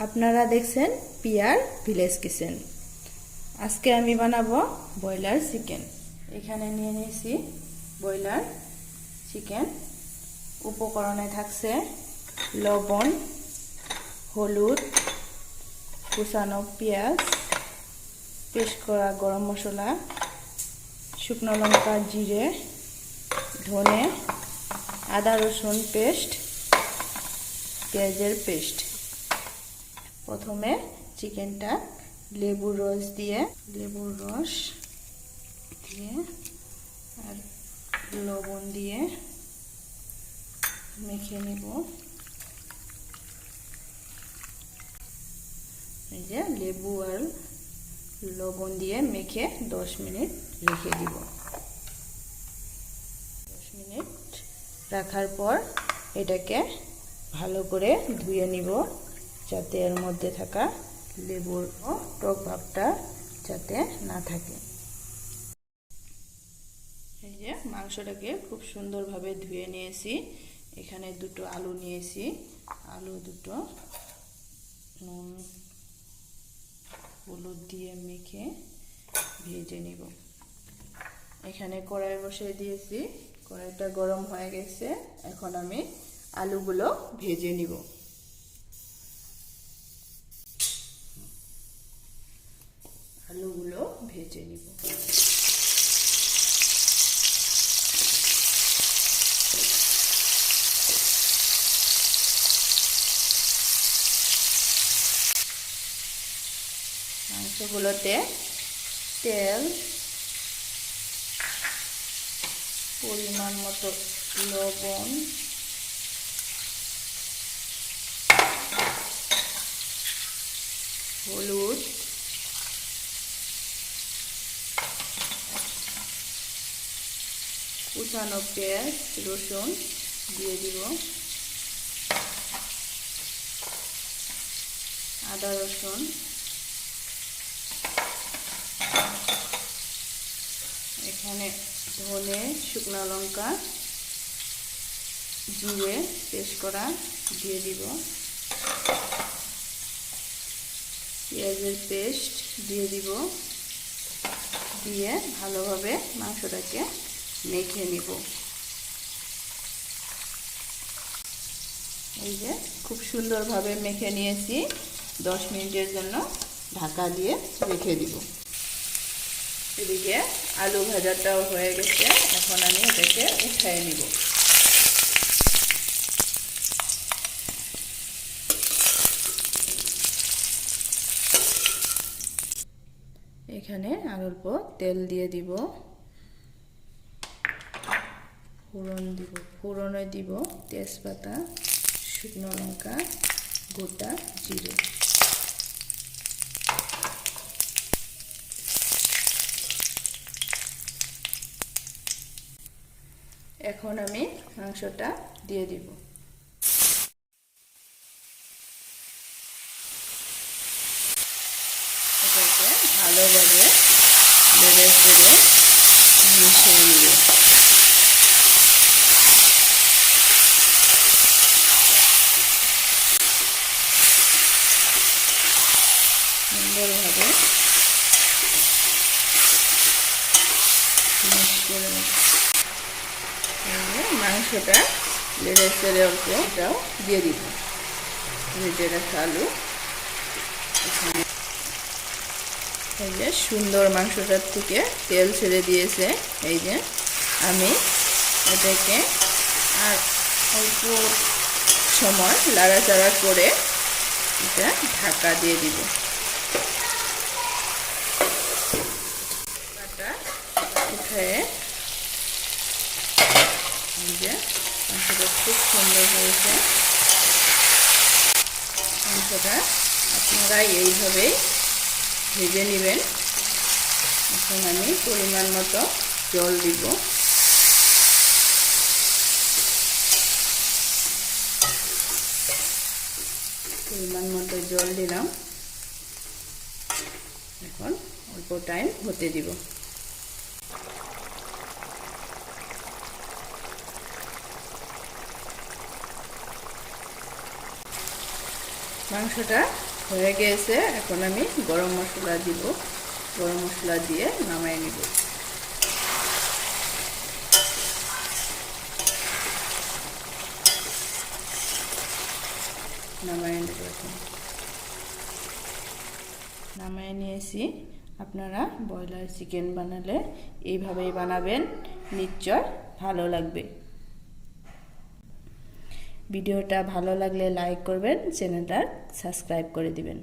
আপনারা দেখছেন peer village kitchen. আজকে আমি বানাবো ব্রয়লার চিকেন। এখানে নিয়ে নিয়েছি ব্রয়লার চিকেন। উপকরণে থাকছে লবণ, হলুদ, কুচানো পেঁয়াজ, পেস্ট করা গরম মশলা, শুকনো লঙ্কা, জিরে, ধনে, আদা রসুন পেস্ট, পেঁয়াজের পেস্ট। প্রথমে চিকেনটা লেবুর রস দিয়ে আর লবণ দিয়ে মেখে নেব। এই যে লেবু আর লবণ দিয়ে মেখে 10 মিনিট রেখে দিব। 10 মিনিট রাখার পর এটাকে ভালো করে ধুয়ে নিব, যাতে এর মধ্যে থাকা লেবুর টক ভাবটা যাতে না থাকে। এই যে মাংসটাকে খুব সুন্দরভাবে ধুয়ে নিয়েছি। এখানে দুটো আলু নিয়েছি, আলু দুটো নুন হলুদ দিয়ে মেখে ভেজে নিব। এখানে কড়াই বসিয়ে দিয়েছি, কড়াইটা গরম হয়ে গেছে। এখন আমি আলুগুলো ভেজে নিব। আলুগুলো ভেজে নিব। মাংসগুলোতে তেল, পরিমাণ মতো লবণ, হলুদ, কুচানো পেঁয়াজ রসুন দিয়ে দিব, আদা রসুন, এখানে ধনে, শুকনো লঙ্কা, জিরে পেস্ট করা দিয়ে দিব, পেঁয়াজের পেস্ট দিয়ে দিব, দিয়ে ভালোভাবে মাংসটাকে মেখে নিব। এই যে খুব সুন্দরভাবে মেখে নিয়েছি। 10 মিনিটের জন্য ঢাকা দিয়ে রেখে দিব। এদিকে আলু ভাজাটাও হয়ে গেছে। এখন আমি এটাকে উঠিয়ে নিব। এখানে আর অল্প তেল দিয়ে দিব, ফোড়নে দিব তেজপাতা, শুকনো লঙ্কা, গোটা জিরে। এখন আমি মাংসটা দিয়ে দিব। এটাকে ভালোভাবে নেড়ে চেড়ে মিশিয়ে নিব। সুন্দরভাবে মিক্স করে নেব। মাংসটা নেড়ে চেড়ে অল্পটাও দিয়ে দিব। ভেজে রাখা আলু এই যে সুন্দর মাংসটার থেকে তেল ছেড়ে দিয়েছে। এই যে আমি এটাকে আর অল্প সময় লাড়াচাড়া করে এটা ঢাকা দিয়ে দিব। উঠে যে মাংসটা খুব সুন্দর হয়েছে। মাংসটা আপনারা এইভাবেই ভেজে নেবেন। এখন আমি পরিমাণ মতো জল দিব। পরিমাণ মতো জল দিলাম। এখন অল্প টাইম হতে দিব। মাংসটা হয়ে গেছে। এখন আমি গরম মশলা দিব, গরম মশলা দিয়ে নামাই নিব। নামাই নিয়েছি। আপনারা ব্রয়লার চিকেন বানালে এইভাবেই বানাবেন, নিশ্চয় ভালো লাগবে। ভিডিওটা ভালো লাগলে লাইক করবেন, চ্যানেলটা সাবস্ক্রাইব করে দিবেন।